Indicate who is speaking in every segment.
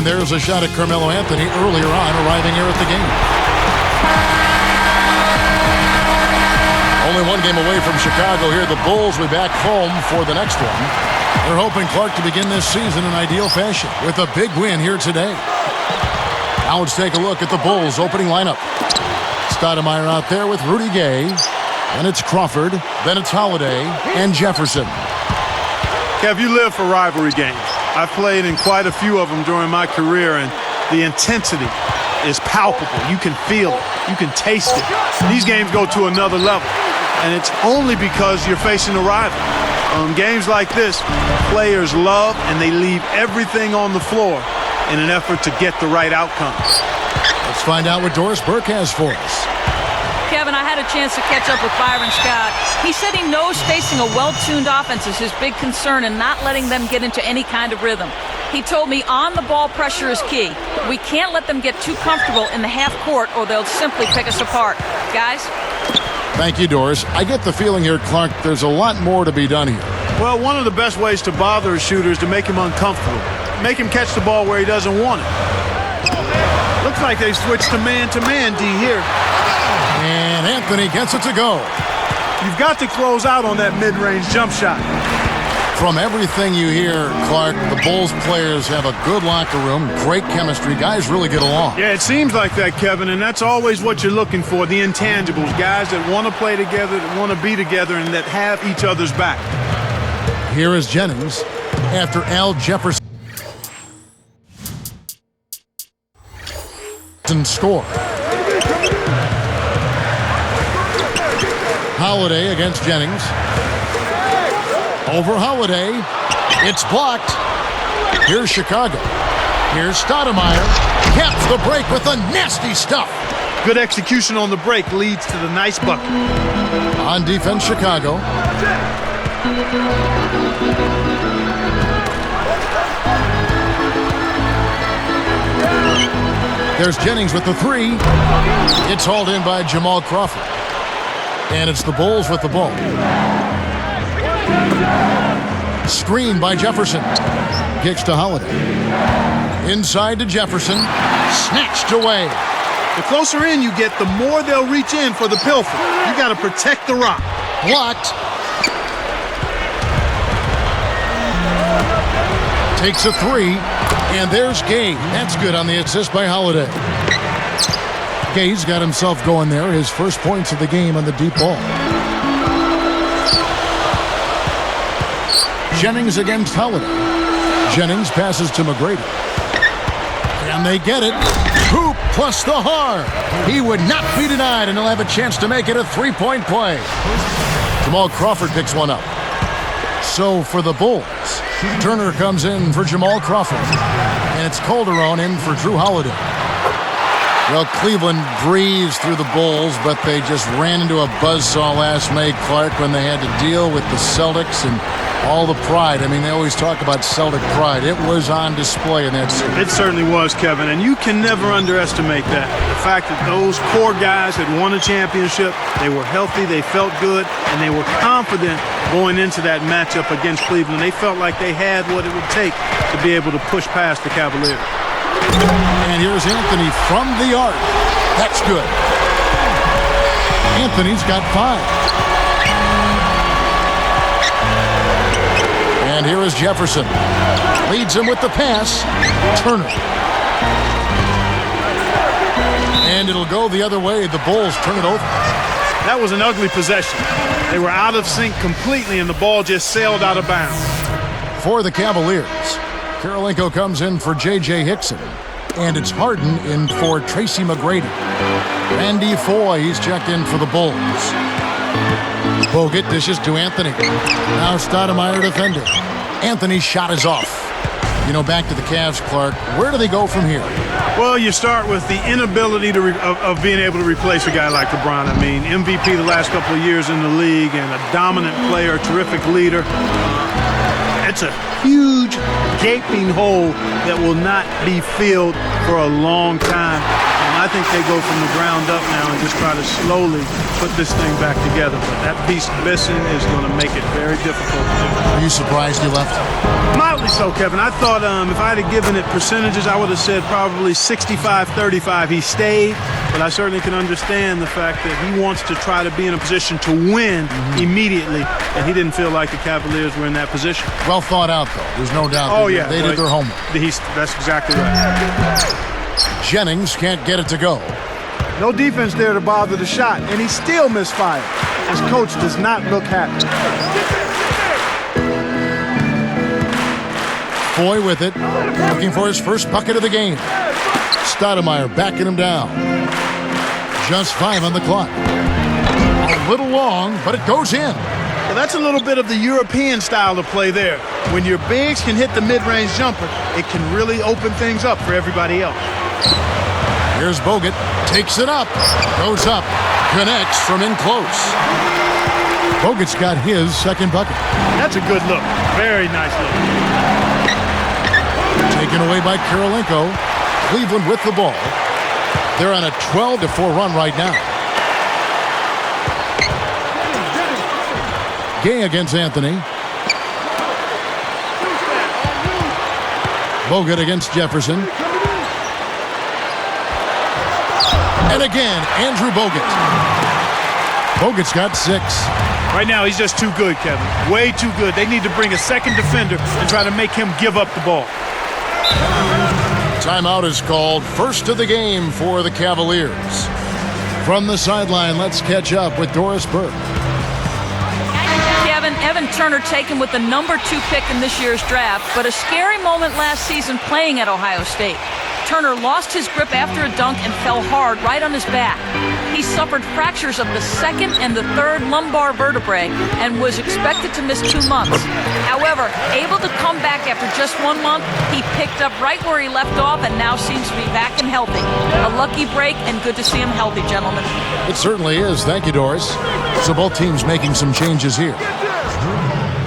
Speaker 1: there's a shot at Carmelo Anthony earlier on, arriving here at the game. Only one game away from Chicago here. The Bulls will be back home for the next one. They're hoping Clark to begin this season in ideal fashion with a big win here today. Now let's take a look at the Bulls' opening lineup. Stoudemire out there with Rudy Gay. Then it's Crawford. Then it's Holiday and Jefferson.
Speaker 2: Kev, you live for rivalry games. I've played in quite a few of them during my career, and the intensity is palpable. You can feel it. You can taste it. These games go to another level, and it's only because you're facing a rival. Games like this, players love, and they leave everything on the floor in an effort to get the right outcomes.
Speaker 1: Let's find out what Doris Burke has for us.
Speaker 3: Kevin, I had a chance to catch up with Byron Scott. He said he knows facing a well-tuned offense is his big concern and not letting them get into any kind of rhythm. He told me on-the-ball pressure is key. We can't let them get too comfortable in the half court or they'll simply pick us apart. Guys?
Speaker 1: Thank you, Doris. I get the feeling here, Clark, there's a lot more to be done here.
Speaker 2: Well, one of the best ways to bother a shooter is to make him uncomfortable. Make him catch the ball where he doesn't want it. Looks like they switched to man D here.
Speaker 1: And Anthony gets it to go.
Speaker 2: You've got to close out on that mid-range jump shot.
Speaker 1: From everything you hear, Clark, the Bulls players have a good locker room, great chemistry. Guys really get along.
Speaker 2: Yeah, it seems like that, Kevin, and that's always what you're looking for, the intangibles. Guys that want to play together, that want to be together, and that have each other's back.
Speaker 1: Here is Jennings after Al Jefferson score. Holiday against Jennings. Over Holiday. It's blocked. Here's Chicago. Here's Stoudemire. Caps the break with the nasty stuff.
Speaker 2: Good execution on the break leads to the nice bucket.
Speaker 1: On defense, Chicago. There's Jennings with the three. It's hauled in by Jamal Crawford. And it's the Bulls with the ball. Screen by Jefferson. Kicks to Holiday. Inside to Jefferson. Snatched away.
Speaker 2: The closer in you get, the more they'll reach in for the pilfer. You got to protect the rock.
Speaker 1: Blocked. Takes a three. And there's Gay. That's good on the assist by Holiday. Gay's got himself going there. His first points of the game on the deep ball. Jennings against Holiday. Jennings passes to McGrady. And they get it. Hoop plus the hard. He would not be denied, and he'll have a chance to make it a three-point play. Jamal Crawford picks one up. So for the Bulls, Turner comes in for Jamal Crawford. And it's Calderon in for Drew Holiday. Well, Cleveland breezed through the Bulls, but they just ran into a buzzsaw last May, Clark, when they had to deal with the Celtics and all the pride. I mean, they always talk about Celtic pride. It was on display in that series.
Speaker 2: It certainly was, Kevin, and you can never underestimate that. The fact that those core guys had won a championship, they were healthy, they felt good, and they were confident going into that matchup against Cleveland. They felt like they had what it would take to be able to push past the Cavaliers.
Speaker 1: And here's Anthony from the arc. That's good. Anthony's got 5. And here is Jefferson. Leads him with the pass. Turner. And it'll go the other way. The Bulls turn it over.
Speaker 2: That was an ugly possession. They were out of sync completely, and the ball just sailed out of bounds.
Speaker 1: For the Cavaliers, Karolinko comes in for J.J. Hickson. And it's Harden in for Tracy McGrady. Randy Foye, he's checked in for the Bulls. Bogut dishes to Anthony. Now Stoudemire defending. Anthony's shot is off. You know, back to the Cavs, Clark. Where do they go from here?
Speaker 2: Well, you start with the inability of being able to replace a guy like LeBron. I mean, MVP the last couple of years in the league and a dominant player, a terrific leader. It's a huge, gaping hole that will not be filled for a long time. And I think they go from the ground up now and just try to slowly put this thing back together. But that piece missing is going to make it very difficult to do.
Speaker 1: Are you surprised he left?
Speaker 2: Mildly so, Kevin. I thought if I'd have given it percentages, I would have said probably 65-35. He stayed, but I certainly can understand the fact that he wants to try to be in a position to win immediately, and he didn't feel like the Cavaliers were in that position.
Speaker 1: Well thought out, though. There's no doubt.
Speaker 2: Oh, yeah.
Speaker 1: They did their homework.
Speaker 2: That's exactly right.
Speaker 1: Jennings can't get it to go.
Speaker 2: No defense there to bother the shot, and he still misfired. His coach does not look happy.
Speaker 1: Foy with it, looking for his first bucket of the game. Stoudemire backing him down. Just 5 on the clock. A little long, but it goes in.
Speaker 2: Well, that's a little bit of the European style of play there. When your bigs can hit the mid-range jumper, it can really open things up for everybody else.
Speaker 1: Here's Bogut, takes it up, goes up, connects from in close. Bogut's got his second bucket.
Speaker 2: That's a good look. Very nice look.
Speaker 1: Taken away by Karolinko. Cleveland with the ball. They're on a 12-4 run right now. Gay against Anthony. Bogut against Jefferson. And again, Andrew Bogut. Bogut's got 6.
Speaker 2: Right now, he's just too good, Kevin. Way too good. They need to bring a second defender and try to make him give up the ball.
Speaker 1: Timeout is called. First of the game for the Cavaliers. From the sideline, let's catch up with Doris Burke.
Speaker 3: Kevin, Evan Turner taken with the number 2 pick in this year's draft, but a scary moment last season playing at Ohio State. Turner lost his grip after a dunk and fell hard right on his back. He suffered fractures of the 2nd and the 3rd lumbar vertebrae and was expected to miss 2 months. However, able to come back after just 1 month, he picked up right where he left off and now seems to be back and healthy. A lucky break, and good to see him healthy, gentlemen.
Speaker 1: It certainly is. Thank you, Doris. So both teams making some changes here.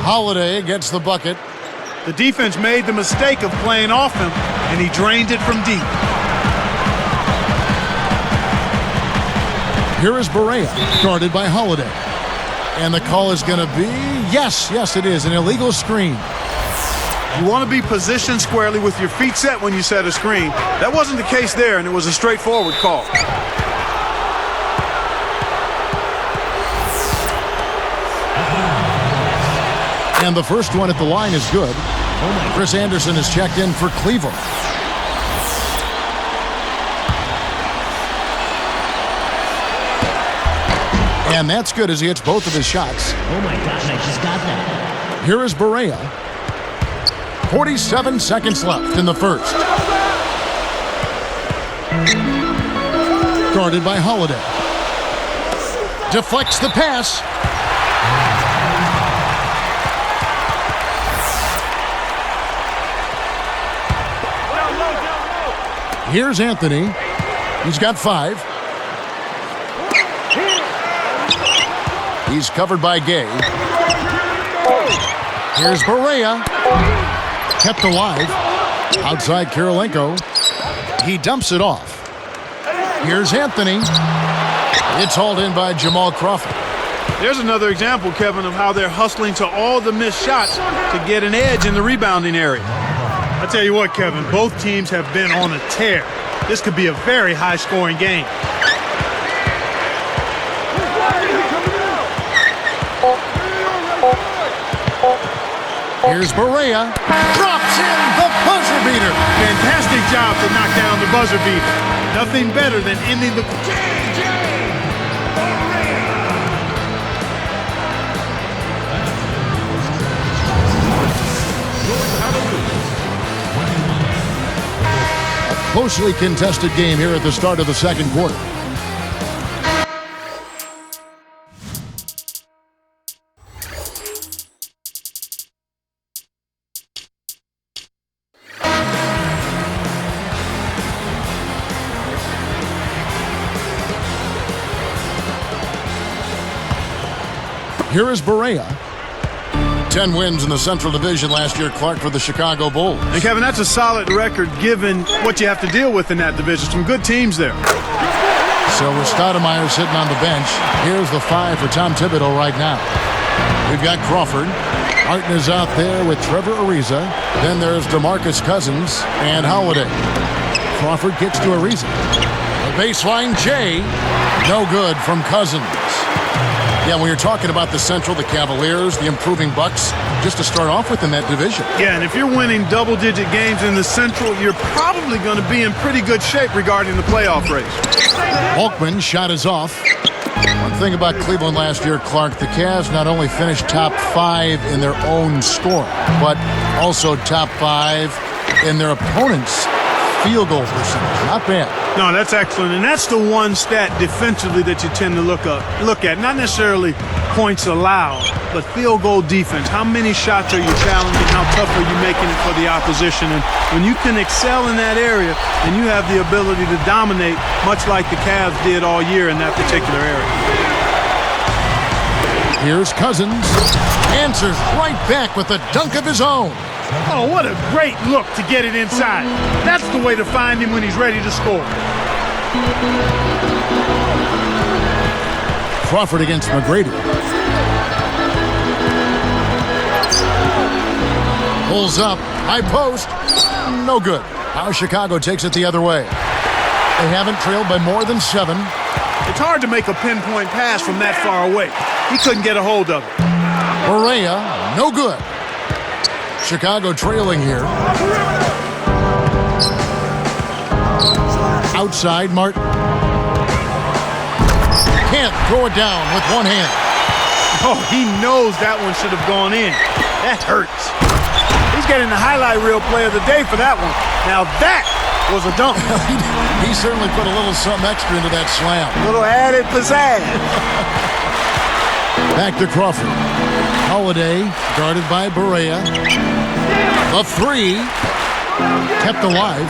Speaker 1: Holiday gets the bucket.
Speaker 2: The defense made the mistake of playing off him, and he drained it from deep.
Speaker 1: Here is Barea, guarded by Holiday. And the call is going to be, yes, it is, an illegal screen.
Speaker 2: You want to be positioned squarely with your feet set when you set a screen. That wasn't the case there, and it was a straightforward call.
Speaker 1: And the first one at the line is good. Chris Anderson is checked in for Cleveland. And that's good as he hits both of his shots.
Speaker 4: Oh my gosh, I just got that.
Speaker 1: Here is Barea. 47 seconds left in the first. Guarded by Holiday. Deflects the pass. Here's Anthony. He's got 5. He's covered by Gay. Here's Barea. Kept alive. Outside Karolinko. He dumps it off. Here's Anthony. It's hauled in by Jamal Crawford.
Speaker 2: There's another example, Kevin, of how they're hustling to all the missed shots to get an edge in the rebounding area. I tell you what, Kevin, both teams have been on a tear. This could be a very high-scoring game.
Speaker 1: Here's Barea. Drops in the buzzer beater.
Speaker 2: Fantastic job to knock down the buzzer beater. Nothing better than ending the...
Speaker 1: Closely contested game here at the start of the second quarter. Here is Barea. 10 wins in the Central Division last year, Clark, for the Chicago Bulls.
Speaker 2: And Kevin, that's a solid record given what you have to deal with in that division. Some good teams there.
Speaker 1: So with Stoudemire sitting on the bench, here's the 5 for Tom Thibodeau right now. We've got Crawford. Martin is out there with Trevor Ariza. Then there's DeMarcus Cousins and Holiday. Crawford gets to Ariza. The baseline J, no good from Cousins. Yeah, when you're talking about the Central, the Cavaliers, the improving Bucks, just to start off with in that division.
Speaker 2: Yeah, and if you're winning double-digit games in the Central, you're probably going to be in pretty good shape regarding the playoff race.
Speaker 1: Volkman shot is off. One thing about Cleveland last year, Clark, the Cavs not only finished top 5 in their own scoring, but also top 5 in their opponents' field goal percentage. Not bad.
Speaker 2: No, that's excellent, and that's the one stat defensively that you tend to look at. Not necessarily points allowed, but field goal defense. How many shots are you challenging? How tough are you making it for the opposition? And when you can excel in that area, then you have the ability to dominate, much like the Cavs did all year in that particular area.
Speaker 1: Here's Cousins. Answers right back with a dunk of his own.
Speaker 2: Oh, what a great look to get it inside. That's the way to find him when he's ready to score.
Speaker 1: Crawford against McGrady. Pulls up. High post. No good. Now Chicago takes it the other way. They haven't trailed by more than 7.
Speaker 2: It's hard to make a pinpoint pass from that far away. He couldn't get a hold of it.
Speaker 1: Barea, no good. Chicago trailing here. Outside, Martin. Can't throw it down with one hand.
Speaker 2: Oh, he knows that one should have gone in. That hurts. He's getting the highlight reel play of the day for that one. Now that was a dunk.
Speaker 1: He certainly put a little something extra into that slam.
Speaker 2: A little added pizzazz.
Speaker 1: Back to Crawford. Holiday guarded by Barea. The 3 kept alive.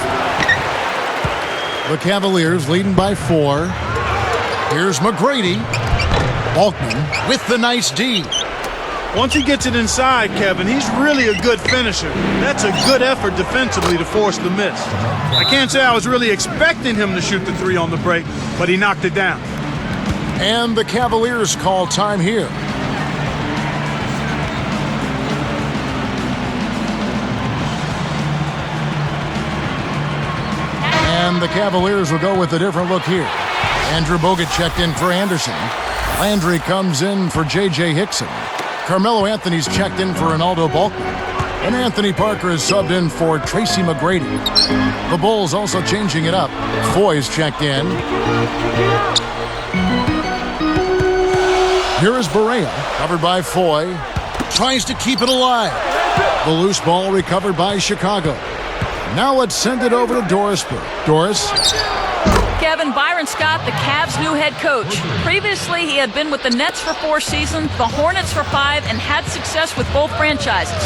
Speaker 1: The Cavaliers leading by 4. Here's McGrady. Volkman with the nice D.
Speaker 2: Once he gets it inside, Kevin, he's really a good finisher. That's a good effort defensively to force the miss. I can't say I was really expecting him to shoot the 3 on the break, but he knocked it down.
Speaker 1: And the Cavaliers call time here. And the Cavaliers will go with a different look here. Andrew Bogut checked in for Anderson. Landry comes in for J.J. Hickson. Carmelo Anthony's checked in for Ronaldo Balkman. And Anthony Parker is subbed in for Tracy McGrady. The Bulls also changing it up. Foy's checked in. Here is Barea, covered by Foy. Tries to keep it alive. The loose ball recovered by Chicago. Now let's send it over to Dorisburg. Doris.
Speaker 3: Kevin, Byron Scott, the Cavs' new head coach. Previously, he had been with the Nets for 4 seasons, the Hornets for 5, and had success with both franchises.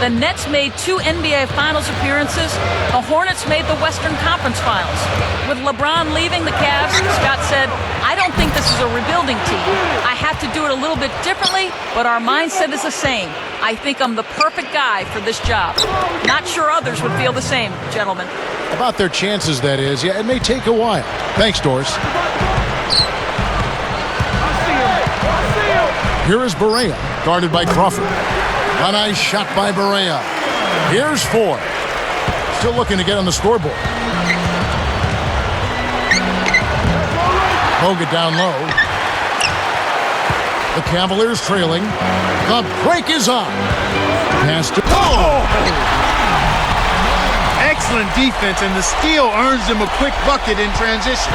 Speaker 3: The Nets made 2 NBA Finals appearances. The Hornets made the Western Conference Finals. With LeBron leaving the Cavs, Scott said, I don't think this is a rebuilding team. I have to do it a little bit differently, but our mindset is the same. I think I'm the perfect guy for this job. Not sure others would feel the same, gentlemen.
Speaker 1: About their chances, that is. Yeah, it may take a while. Thanks, Doris. Here is Barea, guarded by Crawford. A nice shot by Barea. Here's Ford. Still looking to get on the scoreboard. Bogut down low. The Cavaliers trailing. The break is on. Pass to...
Speaker 2: Excellent defense, and the steal earns them a quick bucket in transition.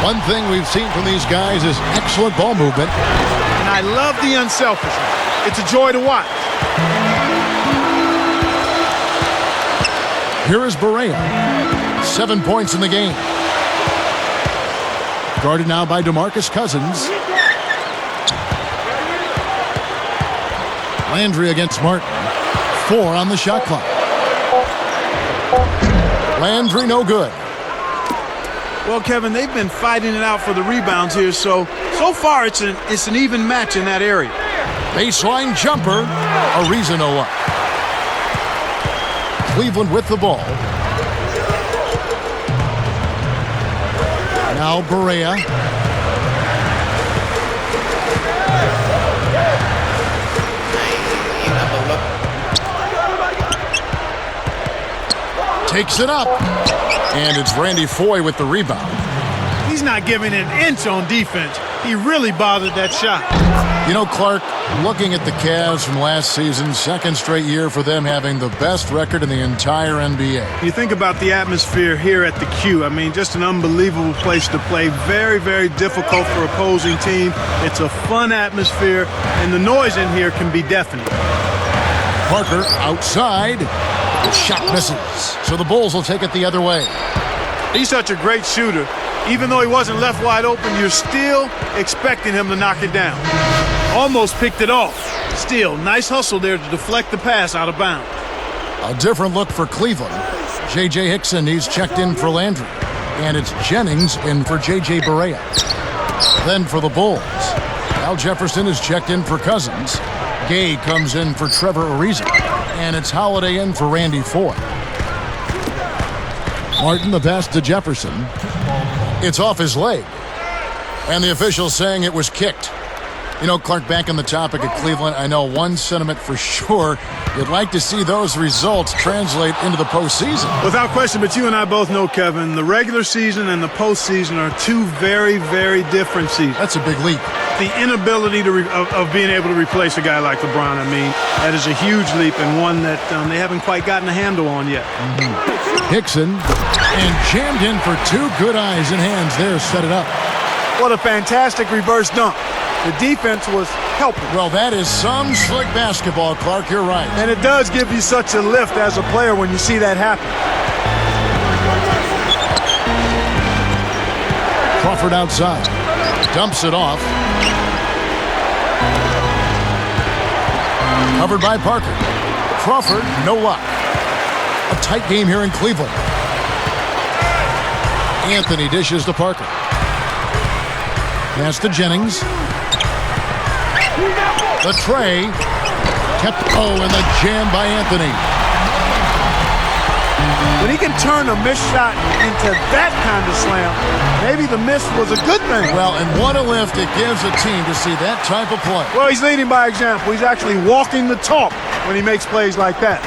Speaker 1: One thing we've seen from these guys is excellent ball movement.
Speaker 2: And I love the unselfishness. It's a joy to watch.
Speaker 1: Here is Barea. 7 points in the game. Guarded now by DeMarcus Cousins. Landry against Martin. 4 on the shot clock. Landry no good.
Speaker 2: Well, Kevin, they've been fighting it out for the rebounds here, so far it's an even match in that area.
Speaker 1: Baseline jumper, Ariza. Cleveland with the ball. Now Barea. Takes it up. And it's Randy Foye with the rebound.
Speaker 2: He's not giving an inch on defense. He really bothered that shot.
Speaker 1: You know, Clark, looking at the Cavs from last season, second straight year for them having the best record in the entire NBA.
Speaker 2: You think about the atmosphere here at the Q. I mean, just an unbelievable place to play. Very, very difficult for opposing team. It's a fun atmosphere, and the noise in here can be deafening.
Speaker 1: Parker outside. The shot misses. So the Bulls will take it the other way.
Speaker 2: He's such a great shooter. Even though he wasn't left wide open, you're still expecting him to knock it down. Almost picked it off. Still, nice hustle there to deflect the pass out of bounds.
Speaker 1: A different look for Cleveland. J.J. Hickson, he's checked in for Landry. And it's Jennings in for J.J. Barea. Then for the Bulls, Al Jefferson is checked in for Cousins. Gay comes in for Trevor Ariza. And it's Holiday in for Randy Foye. Martin the pass to Jefferson. It's off his leg. And the official saying it was kicked. You know, Clark, back on the topic of Cleveland, I know one sentiment for sure. You'd like to see those results translate into the postseason.
Speaker 2: Without question, but you and I both know, Kevin, the regular season and the postseason are two very, very different seasons.
Speaker 1: That's a big leap.
Speaker 2: The inability of being able to replace a guy like LeBron, I mean, that is a huge leap and one that they haven't quite gotten a handle on yet.
Speaker 1: Hickson, and jammed in for two. Good eyes and hands there, set it up.
Speaker 2: What a fantastic reverse dunk. The defense was helping.
Speaker 1: Well, that is some slick basketball, Clark. You're right.
Speaker 2: And it does give you such a lift as a player when you see that happen.
Speaker 1: Crawford outside. Dumps it off. Covered by Parker. Crawford, no luck. A tight game here in Cleveland. Anthony dishes to Parker. Pass to Jennings. The tray. And the jam by Anthony.
Speaker 2: When he can turn a missed shot into that kind of slam, maybe the miss was a good thing.
Speaker 1: Well, and what a lift it gives a team to see that type of play.
Speaker 2: Well, he's leading by example. He's actually walking the talk when he makes plays like that.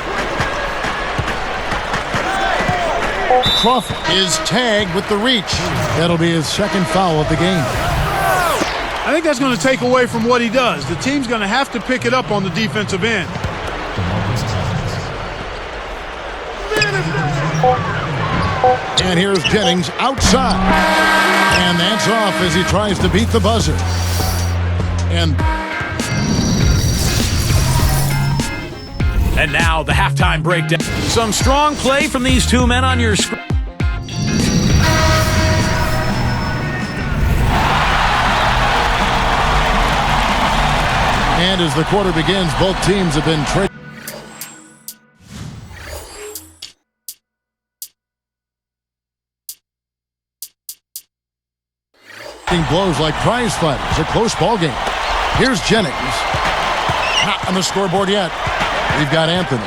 Speaker 1: Crawford is tagged with the reach. That'll be his second foul of the game.
Speaker 2: I think that's going to take away from what he does. The team's going to have to pick it up on the defensive end.
Speaker 1: And here's Jennings outside. And that's off as he tries to beat the buzzer. And
Speaker 5: now the halftime breakdown. Some strong play from these two men on your screen.
Speaker 1: And as the quarter begins, both teams have been trading blows like prize fighters. A close ball game. Here's Jennings. Not on the scoreboard yet. We've got Anthony.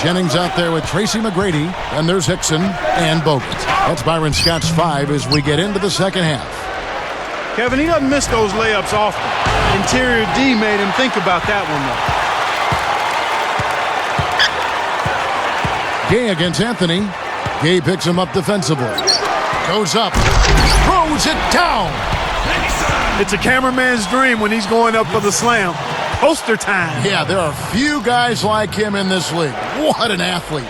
Speaker 1: Jennings out there with Tracy McGrady. And there's Hickson and Bogut. That's Byron Scott's 5 as we get into the second half.
Speaker 2: Kevin, he doesn't miss those layups often. Interior D made him think about that one, though.
Speaker 1: Gay against Anthony. Gay picks him up defensively. Goes up. Throws it down.
Speaker 2: It's a cameraman's dream when he's going up for the slam. Poster time.
Speaker 1: Yeah, there are few guys like him in this league. What an athlete.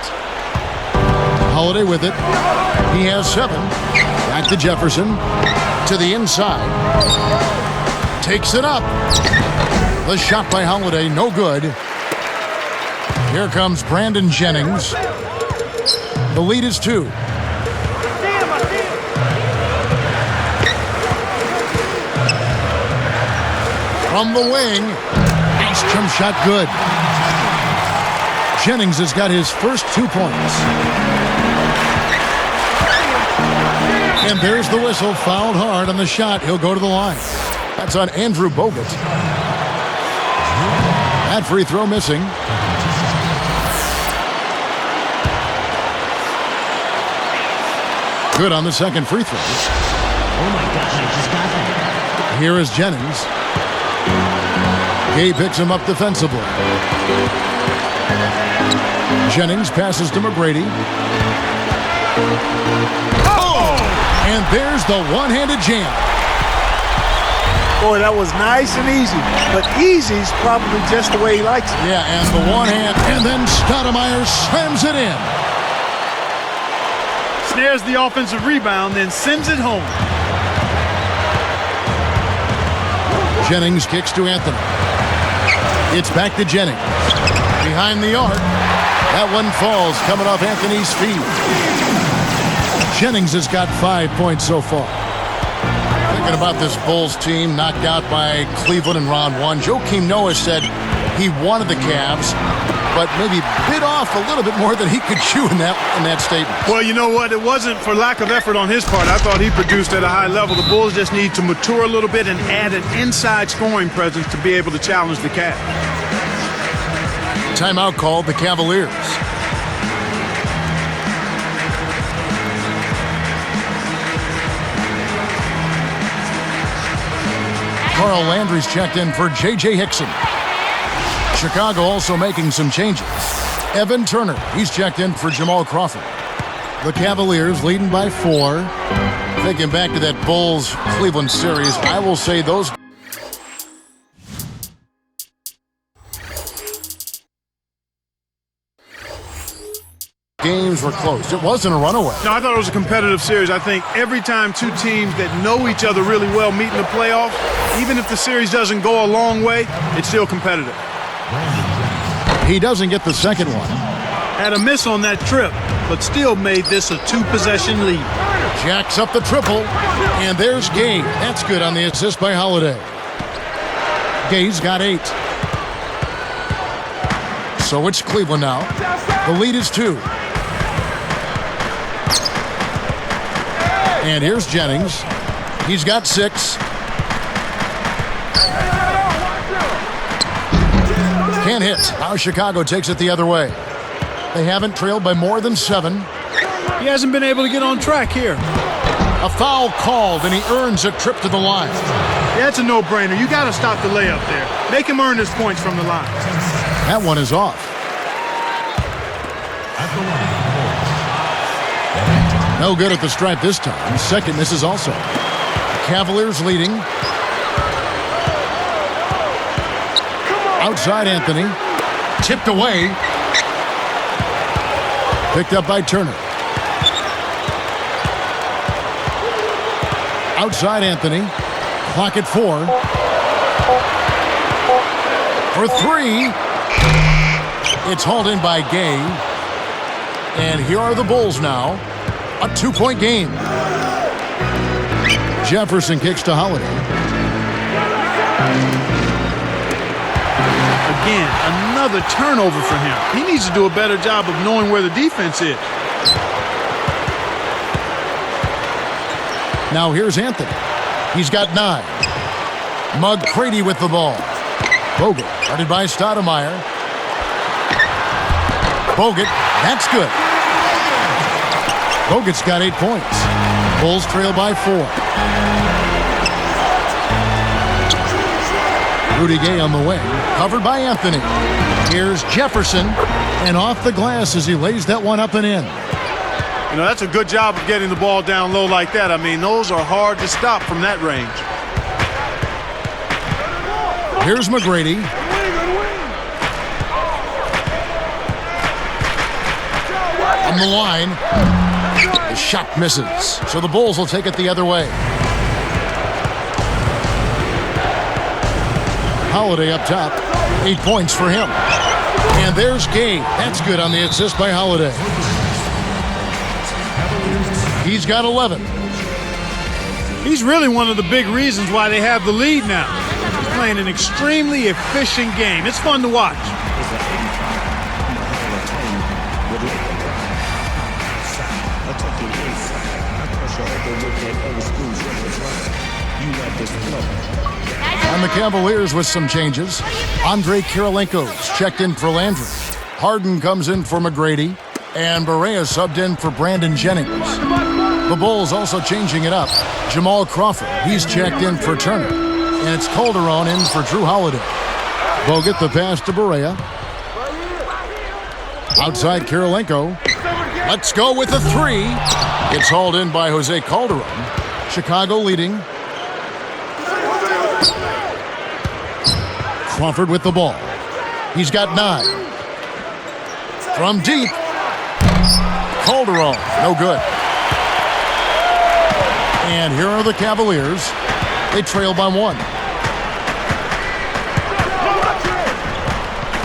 Speaker 1: Holiday with it. He has 7. Back to Jefferson. To the inside. Takes it up. The shot by Holiday, no good. Here comes Brandon Jennings. The lead is 2. From the wing. Nice jump shot, good. Jennings has got his first 2 points. And there's the whistle. Fouled hard on the shot. He'll go to the line. That's on Andrew Bogut. That free throw missing. Good on the second free throw.
Speaker 4: Oh my gosh, I just got that.
Speaker 1: Here is Jennings. Gay picks him up defensively. Jennings passes to McGrady. Oh! And there's the one-handed jam.
Speaker 6: Boy, that was nice and easy. But easy's probably just the way he likes it.
Speaker 1: Yeah, and the one hand, and then Stoudemire slams it in.
Speaker 2: Snares the offensive rebound, then sends it home.
Speaker 1: Jennings kicks to Anthony. It's back to Jennings. Behind the arc. That one falls, coming off Anthony's feet. Jennings has got 5 points so far. Thinking about this Bulls team knocked out by Cleveland in round one. Joakim Noah said he wanted the Cavs, but maybe bit off a little bit more than he could chew in that statement.
Speaker 2: Well, you know what? It wasn't for lack of effort on his part. I thought he produced at a high level. The Bulls just need to mature a little bit and add an inside scoring presence to be able to challenge the Cavs.
Speaker 1: Timeout called the Cavaliers. Carl Landry's checked in for J.J. Hickson. Chicago also making some changes. Evan Turner, he's checked in for Jamal Crawford. The Cavaliers leading by 4. Thinking back to that Bulls-Cleveland series, I will say those games were close. It wasn't a runaway.
Speaker 2: No, I thought it was a competitive series. I think every time two teams that know each other really well meet in the playoff, even if the series doesn't go a long way, it's still competitive.
Speaker 1: He doesn't get the second one.
Speaker 2: Had a miss on that trip, but still made this a 2-possession lead.
Speaker 1: Jacks up the triple, and there's Gay. That's good on the assist by Holiday. Gay's got 8. So it's Cleveland now. The lead is 2. And here's Jennings. He's got 6. Can't hit. Now Chicago takes it the other way. They haven't trailed by more than 7.
Speaker 2: He hasn't been able to get on track here.
Speaker 1: A foul called, and he earns a trip to the line.
Speaker 2: Yeah, it's a no-brainer. You got to stop the layup there. Make him earn his points from the line.
Speaker 1: That one is off. No good at the stripe this time. Second misses also. Cavaliers leading. Outside Anthony. Tipped away. Picked up by Turner. Outside Anthony. Clock at 4. For 3. It's hauled in by Gay. And here are the Bulls now. A 2-point game. Jefferson kicks to Holiday.
Speaker 2: Again, another turnover for him. He needs to do a better job of knowing where the defense is.
Speaker 1: Now here's Anthony. He's got 9. McGrady with the ball. Bogut, guarded by Stoudemire. Bogut, that's good. Bogut's got 8 points. Bulls trail by 4. Rudy Gay on the wing, covered by Anthony. Here's Jefferson, and off the glass as he lays that one up and in.
Speaker 2: You know, that's a good job of getting the ball down low like that. I mean, those are hard to stop from that range.
Speaker 1: Here's McGrady. On the line. The shot misses. So the Bulls will take it the other way. Holiday up top. 8 points for him. And there's Gay. That's good on the assist by Holiday. He's got 11.
Speaker 2: He's really one of the big reasons why they have the lead now. He's playing an extremely efficient game. It's fun to watch.
Speaker 1: And the Cavaliers with some changes. Andrei Kirilenko's checked in for Landry. Harden comes in for McGrady. And Barea subbed in for Brandon Jennings. The Bulls also changing it up. Jamal Crawford, he's checked in for Turner. And it's Calderon in for Drew Holiday. Bogut the pass to Barea. Outside Kirilenko. Let's go with the three. It's hauled in by Jose Calderon. Chicago leading. Crawford with the ball. He's got 9. From deep. Calderon, no good. And here are the Cavaliers. They trail by 1.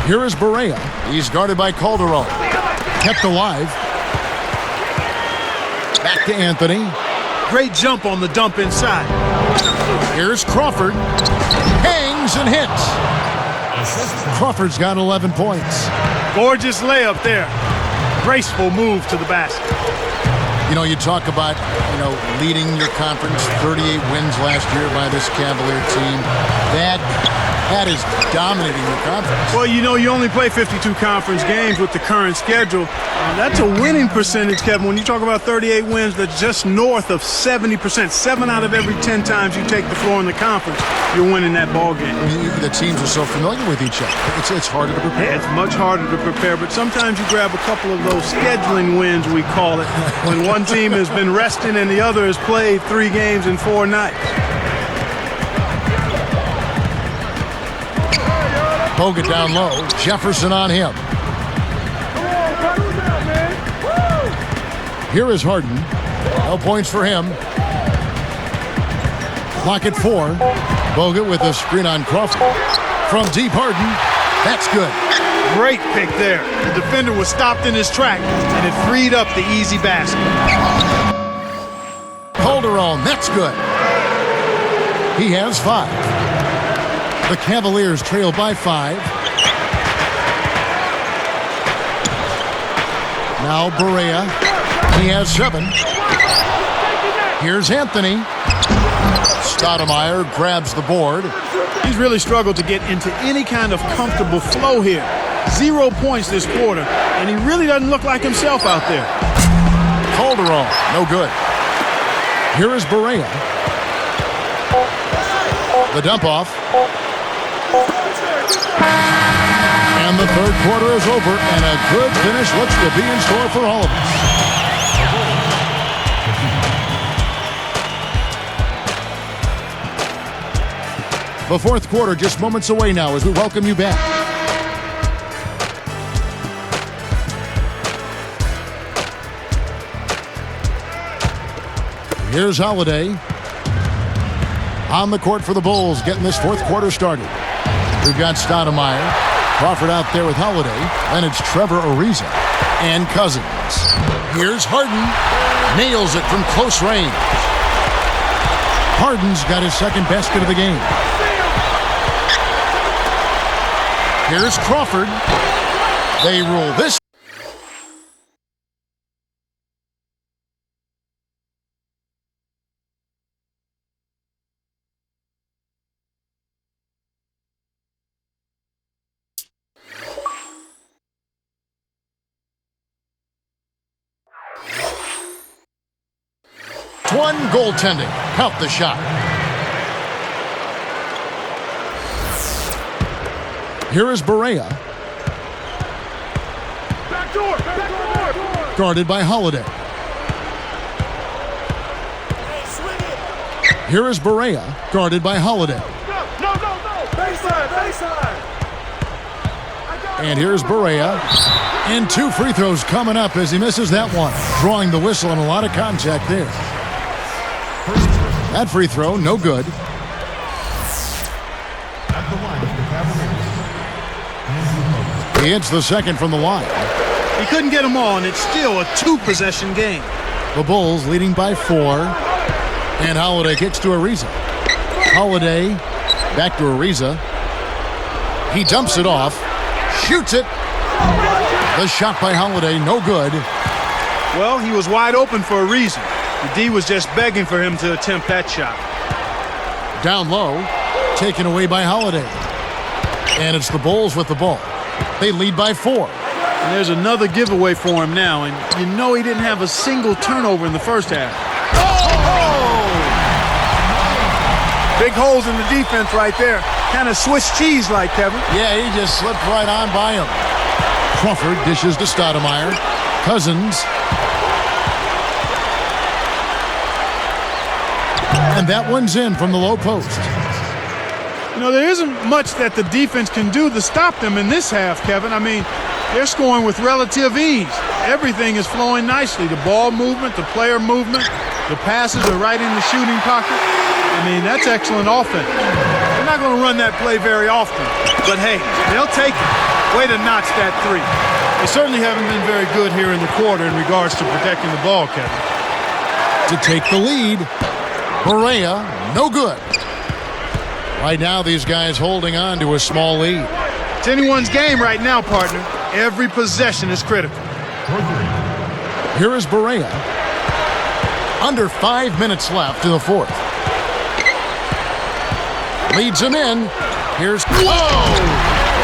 Speaker 1: Here is Barea. He's guarded by Calderon. Kept alive. Back to Anthony.
Speaker 2: Great jump on the dump inside.
Speaker 1: Here's Crawford. Hangs and hits. Crawford's got 11 points.
Speaker 2: Gorgeous layup there. Graceful move to the basket.
Speaker 1: You know, you talk about, leading your conference, 38 wins last year by this Cavalier team. That is dominating your conference.
Speaker 2: Well, you only play 52 conference games with the current schedule. That's a winning percentage, Kevin. When you talk about 38 wins, that's just north of 70%. 7 out of every 10 times you take the floor in the conference, you're winning that ball game.
Speaker 1: The teams are so familiar with each other. It's harder to prepare.
Speaker 2: Yeah, it's much harder to prepare, but sometimes you grab a couple of those scheduling wins, we call it, when one team has been resting and the other has played 3 games in 4 nights.
Speaker 1: Bogut down low. Jefferson on him. Here is Harden. No points for him. Clock at 4. Bogut with a screen on Crawford. From deep, Harden. That's good.
Speaker 2: Great pick there. The defender was stopped in his track, and it freed up the easy basket.
Speaker 1: Calderon, that's good. He has 5. The Cavaliers trail by 5. Now Barea. He has 7. Here's Anthony. Stoudemire grabs the board.
Speaker 2: He's really struggled to get into any kind of comfortable flow here. 0 points this quarter, and he really doesn't look like himself out there.
Speaker 1: Calderon, no good. Here is Barea. The dump off. And the third quarter is over, and a good finish looks to be in store for all of us. The fourth quarter just moments away now as we welcome you back. Here's Holiday. On the court for the Bulls, getting this fourth quarter started. We've got Stoudemire. Crawford out there with Holiday. And it's Trevor Ariza and Cousins. Here's Harden. Nails it from close range. Harden's got his second basket of the game. Here's Crawford. They rule this. One goaltending. Count the shot. Here is Barea.
Speaker 6: Backdoor.
Speaker 1: Guarded by Holiday. Here is Barea. Guarded by Holiday.
Speaker 6: No. Baseline.
Speaker 1: And here's Barea. And 2 free throws coming up as he misses that one. Drawing the whistle and a lot of contact there. That free throw, no good. He hits the second from the line.
Speaker 2: He couldn't get them all, and it's still a 2-possession game.
Speaker 1: The Bulls leading by 4. And Holiday kicks to Ariza. Holiday back to Ariza. He dumps it off. Shoots it. The shot by Holiday, no good.
Speaker 2: Well, he was wide open for a reason. The D was just begging for him to attempt that shot.
Speaker 1: Down low, taken away by Holiday. And it's the Bulls with the ball. They lead by 4.
Speaker 2: And there's another giveaway for him now, and you know he didn't have a single turnover in the first half.
Speaker 6: Oh! Big holes in the defense right there. Kind of Swiss cheese-like, Kevin.
Speaker 1: Yeah, he just slipped right on by him. Crawford dishes to Stoudemire. Cousins. And that one's in from the low post.
Speaker 2: You know, there isn't much that the defense can do to stop them in this half, Kevin. I mean, they're scoring with relative ease. Everything is flowing nicely. The ball movement, the player movement, the passes are right in the shooting pocket. I mean, that's excellent offense.
Speaker 6: They're not going to run that play very often, but hey, they'll take it. Way to notch that 3.
Speaker 2: They certainly haven't been very good here in the quarter in regards to protecting the ball, Kevin.
Speaker 1: To take the lead, Barea, no good. Right now, these guys holding on to a small lead.
Speaker 2: It's anyone's game right now, partner. Every possession is critical.
Speaker 1: Here is Barea. Under 5 minutes left in the fourth. Leads him in. Here's... Whoa!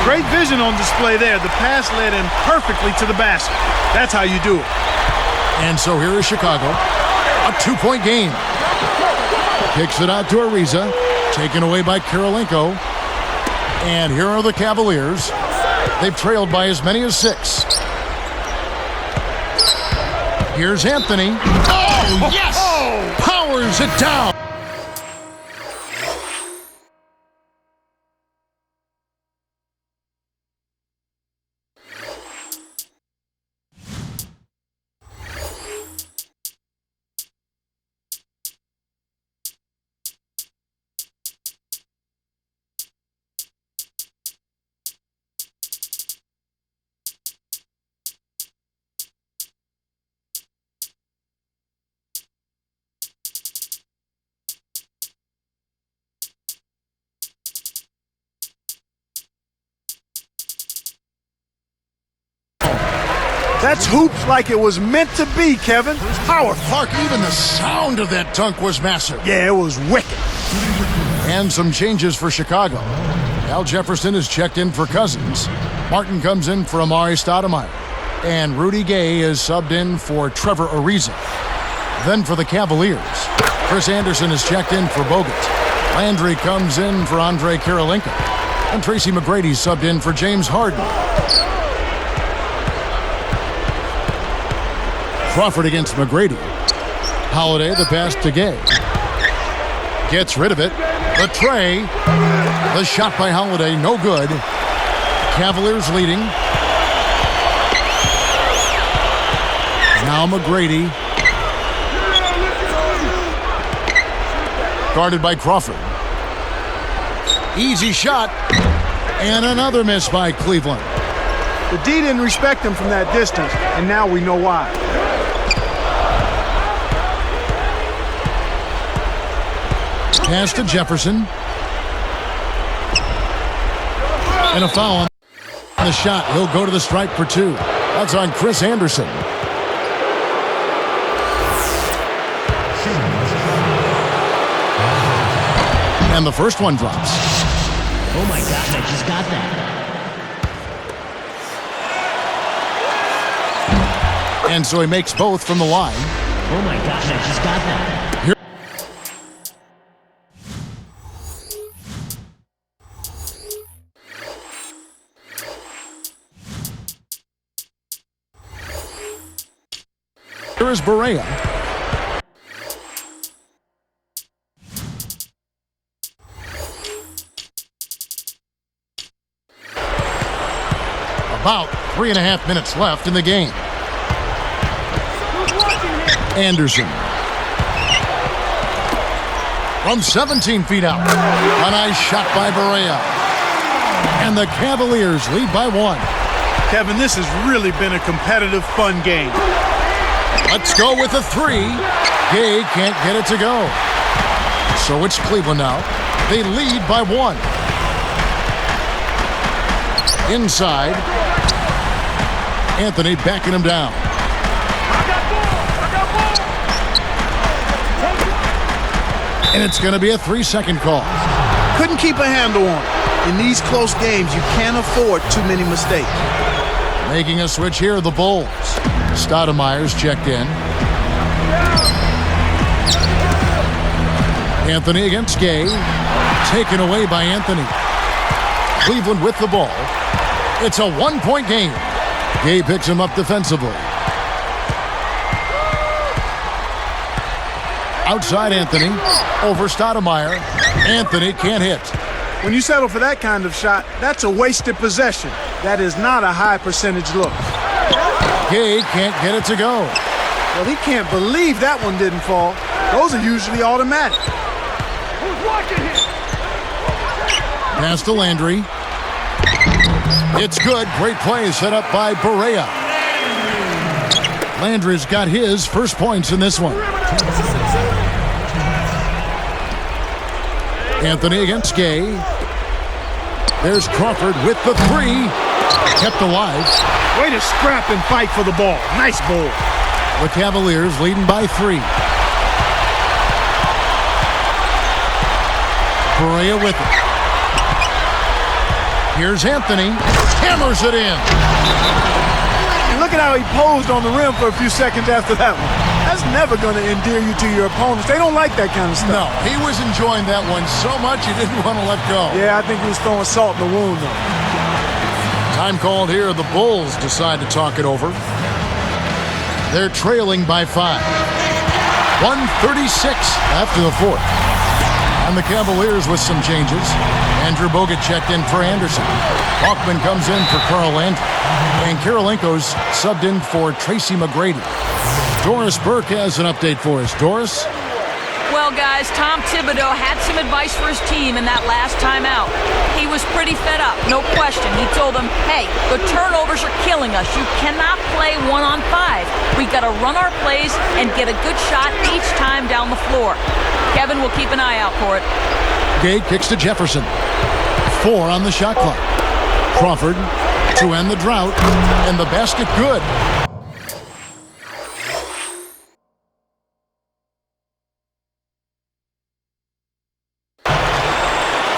Speaker 2: Great vision on display there. The pass led him perfectly to the basket. That's how you do it.
Speaker 1: And so here is Chicago. A 2-point game. Kicks it out to Ariza. Taken away by Kirilenko. And here are the Cavaliers. They've trailed by as many as 6. Here's Anthony. Oh, yes! Powers it down.
Speaker 6: That's hoops like it was meant to be, Kevin.
Speaker 1: Power. Clark, even the sound of that dunk was massive.
Speaker 6: Yeah, it was wicked.
Speaker 1: And some changes for Chicago. Al Jefferson is checked in for Cousins. Martin comes in for Amari Stoudemire. And Rudy Gay is subbed in for Trevor Ariza. Then for the Cavaliers, Chris Anderson is checked in for Bogut. Landry comes in for Andre Kirilenko. And Tracy McGrady subbed in for James Harden. Crawford against McGrady. Holiday, the pass to Gay. Gets rid of it. The tray. The shot by Holiday, no good. Cavaliers leading. Now McGrady. Guarded by Crawford. Easy shot. And another miss by Cleveland.
Speaker 6: The D didn't respect him from that distance, and now we know why.
Speaker 1: Pass to Jefferson. And a foul on the shot. He'll go to the stripe for 2. That's on Chris Anderson. And the first one drops.
Speaker 4: Oh my gosh, I just got that.
Speaker 1: And so he makes both from the line.
Speaker 4: Oh my gosh, I just got that.
Speaker 1: Here is Barea. About 3.5 minutes left in the game. Anderson. From 17 feet out. A nice shot by Barea. And the Cavaliers lead by 1.
Speaker 2: Kevin, this has really been a competitive, fun game.
Speaker 1: Let's go with a 3. Gay can't get it to go. So it's Cleveland now. They lead by 1. Inside. Anthony backing him down. And it's going to be a 3-second call.
Speaker 6: Couldn't keep a handle on it. In these close games, you can't afford too many mistakes.
Speaker 1: Making a switch here, the Bulls. Stoudemire's checked in. Anthony against Gay. Taken away by Anthony. Cleveland with the ball. It's a 1-point game. Gay picks him up defensively. Outside Anthony. Over Stoudemire. Anthony can't hit.
Speaker 6: When you settle for that kind of shot, that's a wasted possession. That is not a high percentage look.
Speaker 1: Gay can't get it to go.
Speaker 6: Well, he can't believe that one didn't fall. Those are usually automatic.
Speaker 1: Pass to Landry. It's good. Great play set up by Barea. Landry's got his first points in this one. Anthony against Gay. There's Crawford with the 3. Kept alive.
Speaker 6: Way to scrap and fight for the ball. Nice ball.
Speaker 1: The Cavaliers leading by 3. Barea with it. Here's Anthony. Hammers it in.
Speaker 6: And look at how he posed on the rim for a few seconds after that one. That's never going to endear you to your opponents. They don't like that kind of stuff.
Speaker 1: No, he was enjoying that one so much he didn't want to let go.
Speaker 6: Yeah, I think he was throwing salt in the wound, though.
Speaker 1: Time called here. The Bulls decide to talk it over. They're trailing by 5. 1:36 after the 4th. And the Cavaliers with some changes. Andrew Bogut checked in for Anderson. Hawkman comes in for Carl Landry. And Karolinko's subbed in for Tracy McGrady. Doris Burke has an update for us. Doris?
Speaker 3: Well, guys, Tom Thibodeau had some advice for his team in that last timeout. He was pretty fed up, no question. He told them, hey, the turnovers are killing us. You cannot play 1-on-5. We got to run our plays and get a good shot each time down the floor. Kevin will keep an eye out for it.
Speaker 1: Gay kicks to Jefferson. 4 on the shot clock. Crawford to end the drought. And the basket good.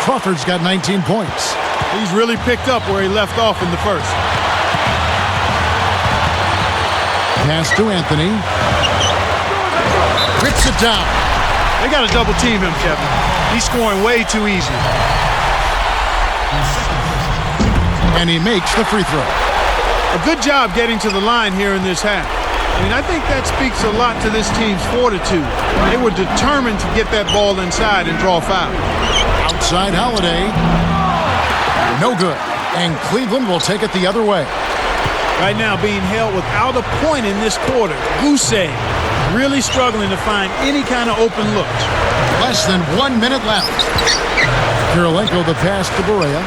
Speaker 1: Crawford's got 19 points.
Speaker 6: He's really picked up where he left off in the first.
Speaker 1: Pass to Anthony. Rips it down.
Speaker 6: They got to double team him, Kevin. He's scoring way too easy.
Speaker 1: And he makes the free throw.
Speaker 6: A good job getting to the line here in this half. I mean, I think that speaks a lot to this team's fortitude. They were determined to get that ball inside and draw foul.
Speaker 1: Outside Holiday. No good. And Cleveland will take it the other way.
Speaker 6: Right now being held without a point in this quarter. Goose egg. Really struggling to find any kind of open looks.
Speaker 1: Less than 1 minute left. Karolinko the pass to Barea.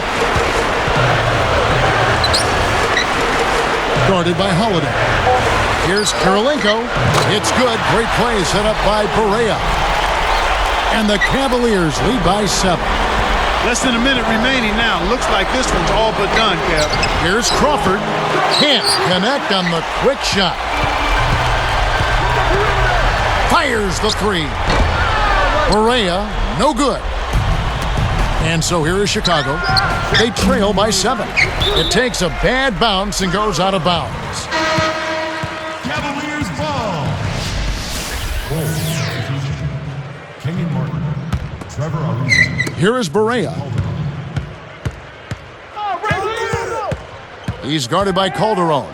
Speaker 1: Guarded by Holiday. Here's Karolinko. It's good. Great play set up by Barea. And the Cavaliers lead by 7.
Speaker 6: Less than a minute remaining now. Looks like this one's all but done, Kev.
Speaker 1: Here's Crawford. Can't connect on the quick shot. Fires the 3. Barea, no good. And so here is Chicago. They trail by 7. It takes a bad bounce and goes out of bounds.
Speaker 7: Cavaliers ball. Kenyon Martin. Trevor Ariza.
Speaker 1: Here is Barea. He's guarded by Calderon.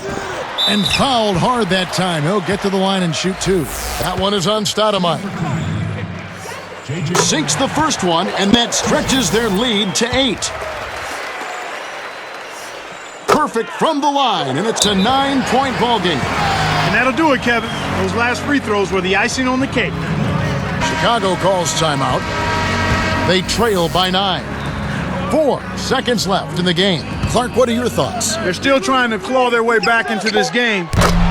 Speaker 1: And fouled hard that time. He'll get to the line and shoot 2. That one is on Stoudemire. Sinks the first one, and that stretches their lead to 8. Perfect from the line, and it's a 9-point ball game.
Speaker 6: And that'll do it, Kevin. Those last free throws were the icing on the cake.
Speaker 1: Chicago calls timeout. They trail by 9. 4 seconds left in the game. Clark, what are your thoughts?
Speaker 6: They're still trying to claw their way back into this game,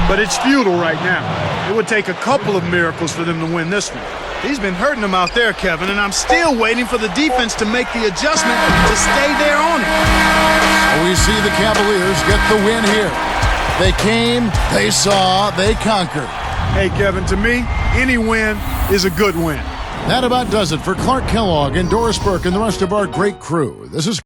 Speaker 6: but it's futile right now. It would take a couple of miracles for them to win this one. He's been hurting them out there, Kevin, and I'm still waiting for the defense to make the adjustment to stay there on it.
Speaker 1: We see the Cavaliers get the win here. They came, they saw, they conquered.
Speaker 6: Hey, Kevin, to me, any win is a good win.
Speaker 1: That about does it for Clark Kellogg and Doris Burke and the rest of our great crew. This is